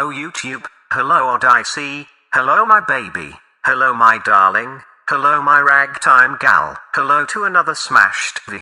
Hello YouTube, hello Odyssey, hello my baby, hello my darling, hello my ragtime gal, hello to another smashed V.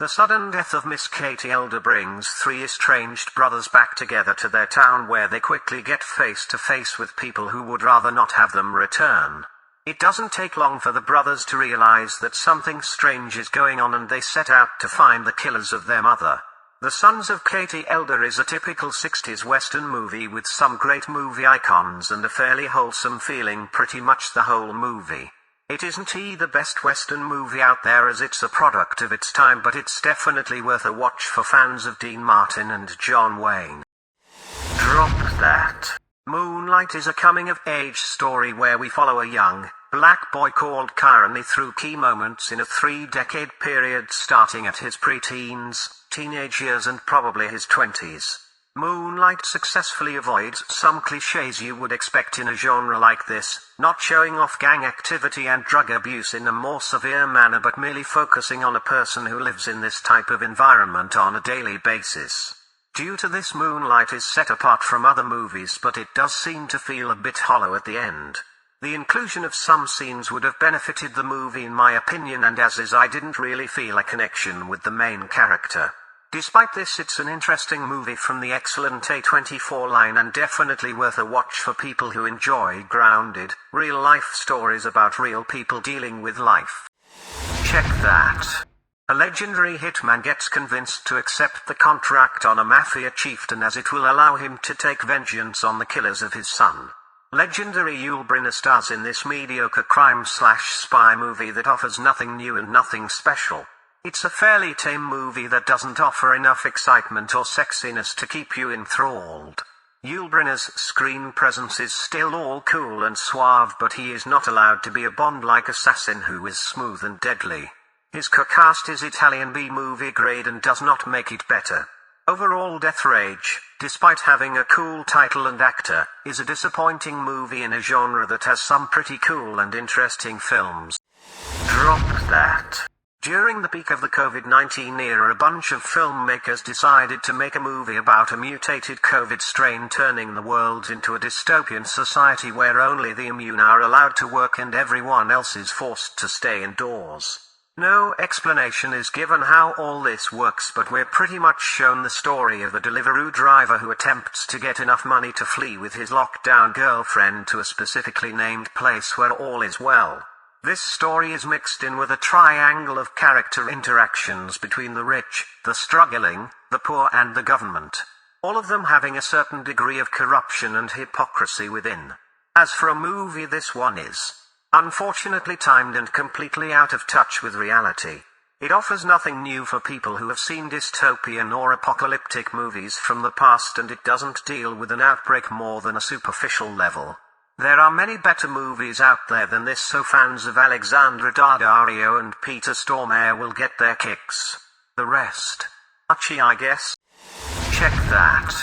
The sudden death of Miss Katie Elder brings three estranged brothers back together to their town where they quickly get face to face with people who would rather not have them return. It doesn't take long for the brothers to realize that something strange is going on and they set out to find the killers of their mother. The Sons of Katie Elder is a typical 60s Western movie with some great movie icons and a fairly wholesome feeling pretty much the whole movie. It isn't the best Western movie out there as it's a product of its time, but it's definitely worth a watch for fans of Dean Martin and John Wayne. Drop that. Moonlight is a coming-of-age story where we follow a young, black boy called Kyrany through key moments in a 3-decade period starting at his pre-teens, teenage years and probably his 20s. Moonlight successfully avoids some clichés you would expect in a genre like this, not showing off gang activity and drug abuse in a more severe manner but merely focusing on a person who lives in this type of environment on a daily basis. Due to this, Moonlight is set apart from other movies, but it does seem to feel a bit hollow at the end. The inclusion of some scenes would have benefited the movie in my opinion, and as is, I didn't really feel a connection with the main character. Despite this, it's an interesting movie from the excellent A24 line and definitely worth a watch for people who enjoy grounded, real-life stories about real people dealing with life. Check that. A legendary hitman gets convinced to accept the contract on a mafia chieftain as it will allow him to take vengeance on the killers of his son. Legendary Yul Brynner stars in this mediocre crime/spy movie that offers nothing new and nothing special. It's a fairly tame movie that doesn't offer enough excitement or sexiness to keep you enthralled. Yul Brynner's screen presence is still all cool and suave, but he is not allowed to be a Bond-like assassin who is smooth and deadly. His co-cast is Italian B-movie grade and does not make it better. Overall, Death Rage, despite having a cool title and actor, is a disappointing movie in a genre that has some pretty cool and interesting films. Drop that. During the peak of the COVID-19 era, a bunch of filmmakers decided to make a movie about a mutated COVID strain turning the world into a dystopian society where only the immune are allowed to work and everyone else is forced to stay indoors. No explanation is given how all this works, but we're pretty much shown the story of a Deliveroo driver who attempts to get enough money to flee with his lockdown girlfriend to a specifically named place where all is well. This story is mixed in with a triangle of character interactions between the rich, the struggling, the poor and the government. All of them having a certain degree of corruption and hypocrisy within. As for a movie, this one is unfortunately timed and completely out of touch with reality. It offers nothing new for people who have seen dystopian or apocalyptic movies from the past, and it doesn't deal with an outbreak more than a superficial level. There are many better movies out there than this, so fans of Alexandra Daddario and Peter Stormare will get their kicks. The rest, touchy, I guess. Check that.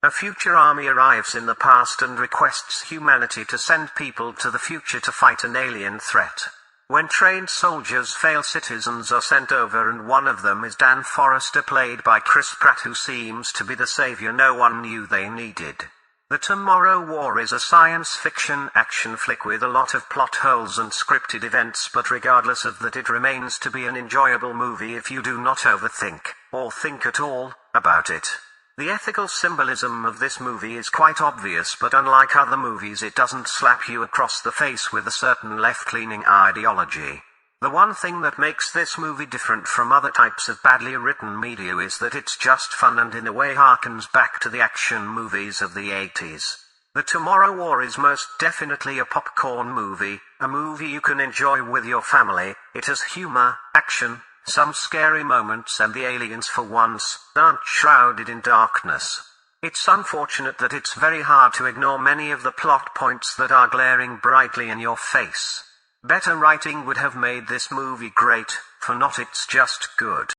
A future army arrives in the past and requests humanity to send people to the future to fight an alien threat. When trained soldiers fail, citizens are sent over, and one of them is Dan Forrester, played by Chris Pratt, who seems to be the savior no one knew they needed. The Tomorrow War is a science fiction action flick with a lot of plot holes and scripted events, but regardless of that, it remains to be an enjoyable movie if you do not overthink, or think at all, about it. The ethical symbolism of this movie is quite obvious, but unlike other movies, it doesn't slap you across the face with a certain left-leaning ideology. The one thing that makes this movie different from other types of badly written media is that it's just fun and in a way harkens back to the action movies of the 80s. The Tomorrow War is most definitely a popcorn movie, a movie you can enjoy with your family. It has humor, action, some scary moments, and the aliens for once aren't shrouded in darkness. It's unfortunate that it's very hard to ignore many of the plot points that are glaring brightly in your face. Better writing would have made this movie great, for not it's just good.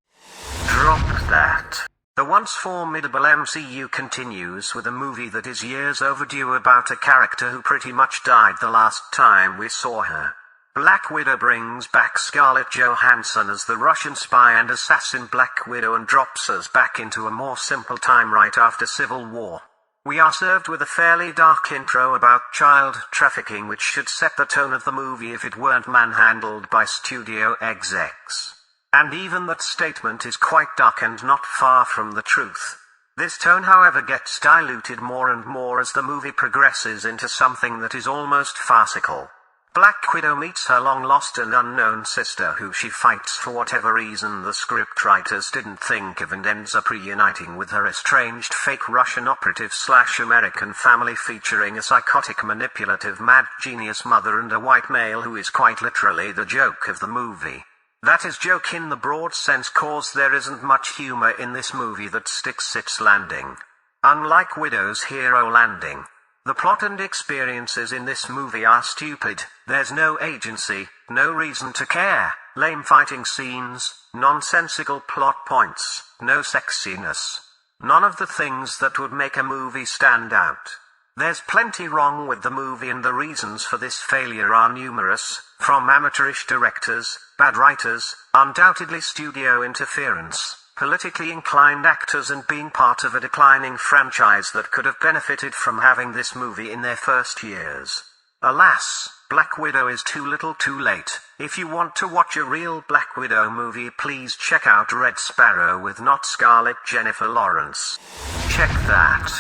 Drop that. The once formidable MCU continues with a movie that is years overdue about a character who pretty much died the last time we saw her. Black Widow brings back Scarlett Johansson as the Russian spy and assassin Black Widow and drops us back into a more simple time right after Civil War. We are served with a fairly dark intro about child trafficking, which should set the tone of the movie if it weren't manhandled by studio execs. And even that statement is quite dark and not far from the truth. This tone, however, gets diluted more and more as the movie progresses into something that is almost farcical. Black Widow meets her long-lost and unknown sister, who she fights for whatever reason the scriptwriters didn't think of, and ends up reuniting with her estranged fake Russian operative/American family, featuring a psychotic, manipulative, mad genius mother and a white male who is quite literally the joke of the movie. That is joke in the broad sense, cause there isn't much humor in this movie that sticks its landing. Unlike Widow's hero landing, the plot and experiences in this movie are stupid. There's no agency, no reason to care, lame fighting scenes, nonsensical plot points, no sexiness. None of the things that would make a movie stand out. There's plenty wrong with the movie, and the reasons for this failure are numerous, from amateurish directors, bad writers, undoubtedly studio interference, politically inclined actors, and being part of a declining franchise that could have benefited from having this movie in their first years. Alas, Black Widow is too little too late. If you want to watch a real Black Widow movie, please check out Red Sparrow with not Scarlett Jennifer Lawrence. Check that.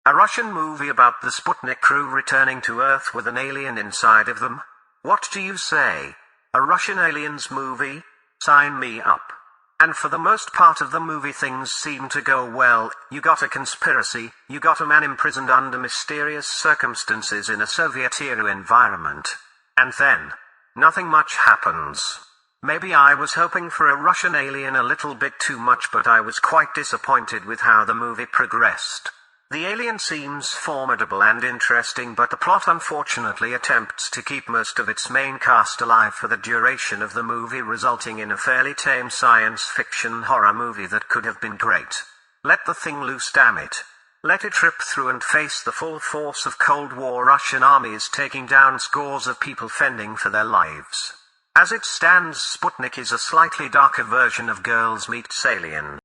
A Russian movie about the Sputnik crew returning to Earth with an alien inside of them? What do you say? A Russian aliens movie? Sign me up. And for the most part of the movie things seem to go well. You got a conspiracy, you got a man imprisoned under mysterious circumstances in a Soviet-era environment. And then, nothing much happens. Maybe I was hoping for a Russian alien a little bit too much, but I was quite disappointed with how the movie progressed. The alien seems formidable and interesting, but the plot unfortunately attempts to keep most of its main cast alive for the duration of the movie, resulting in a fairly tame science fiction horror movie that could have been great. Let the thing loose, damn it. Let it rip through and face the full force of Cold War Russian armies taking down scores of people fending for their lives. As it stands, Sputnik is a slightly darker version of Girls Meets Alien.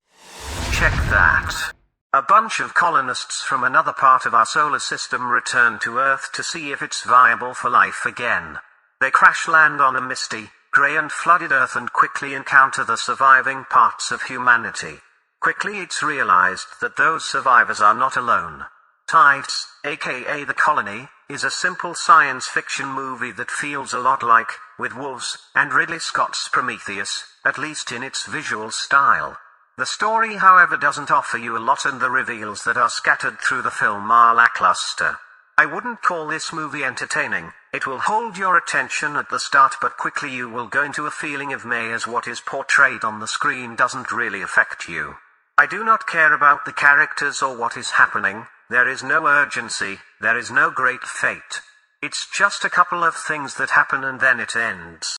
Check that. A bunch of colonists from another part of our solar system return to Earth to see if it's viable for life again. They crash land on a misty, grey and flooded Earth and quickly encounter the surviving parts of humanity. Quickly it's realized that those survivors are not alone. TeeVee, aka The Colony, is a simple science fiction movie that feels a lot like With Wolves and Ridley Scott's Prometheus, at least in its visual style. The story, however, doesn't offer you a lot, and the reveals that are scattered through the film are lackluster. I wouldn't call this movie entertaining. It will hold your attention at the start, but quickly you will go into a feeling of meh, as what is portrayed on the screen doesn't really affect you. I do not care about the characters or what is happening. There is no urgency, there is no great fate. It's just a couple of things that happen and then it ends.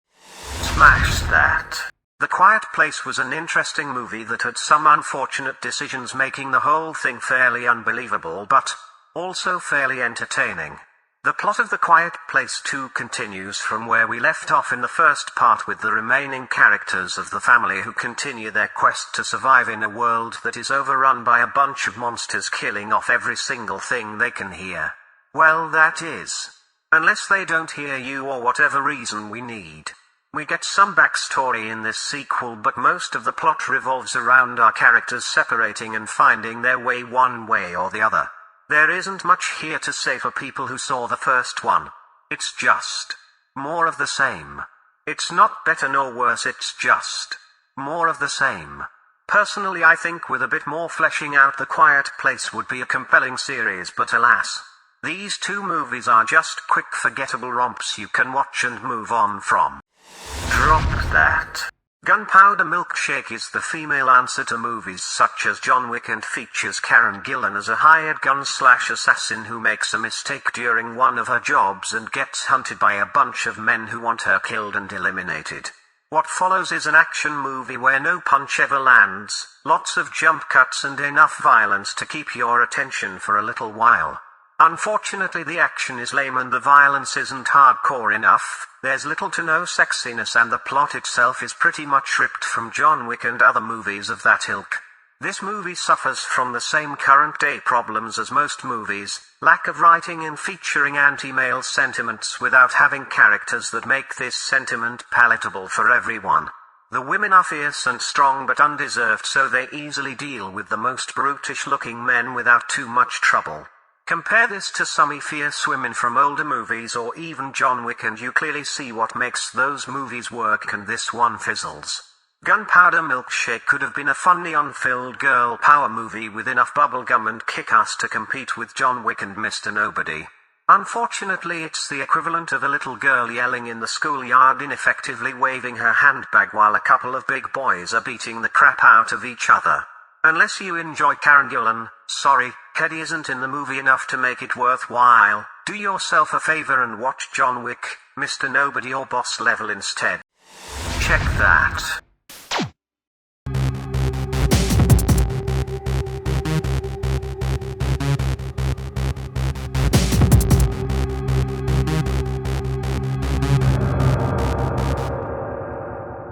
Smash that. The Quiet Place was an interesting movie that had some unfortunate decisions, making the whole thing fairly unbelievable, but also fairly entertaining. The plot of The Quiet Place 2 continues from where we left off in the first part, with the remaining characters of the family who continue their quest to survive in a world that is overrun by a bunch of monsters killing off every single thing they can hear. Well, that is, unless they don't hear you or whatever reason we need. We get some backstory in this sequel, but most of the plot revolves around our characters separating and finding their way one way or the other. There isn't much here to say for people who saw the first one. It's just more of the same. It's not better nor worse, it's just more of the same. Personally, I think with a bit more fleshing out, The Quiet Place would be a compelling series, but alas, these two movies are just quick, forgettable romps you can watch and move on from. Drop that. Gunpowder Milkshake is the female answer to movies such as John Wick, and features Karen Gillan as a hired gun/assassin who makes a mistake during one of her jobs and gets hunted by a bunch of men who want her killed and eliminated. What follows is an action movie where no punch ever lands, lots of jump cuts and enough violence to keep your attention for a little while. Unfortunately, the action is lame and the violence isn't hardcore enough. There's little to no sexiness, and the plot itself is pretty much ripped from John Wick and other movies of that ilk. This movie suffers from the same current day problems as most movies: lack of writing and featuring anti-male sentiments without having characters that make this sentiment palatable for everyone. The women are fierce and strong but undeserved, so they easily deal with the most brutish-looking men without too much trouble. Compare this to some fierce women from older movies or even John Wick and you clearly see what makes those movies work and this one fizzles. Gunpowder Milkshake could have been a fun neon-filled girl power movie with enough bubblegum and kick-ass to compete with John Wick and Mr. Nobody. Unfortunately, it's the equivalent of a little girl yelling in the schoolyard, ineffectively waving her handbag while a couple of big boys are beating the crap out of each other. Unless you enjoy Karen Gillan, sorry, Teddy isn't in the movie enough to make it worthwhile. Do yourself a favor and watch John Wick, Mr. Nobody or Boss Level instead. Check that.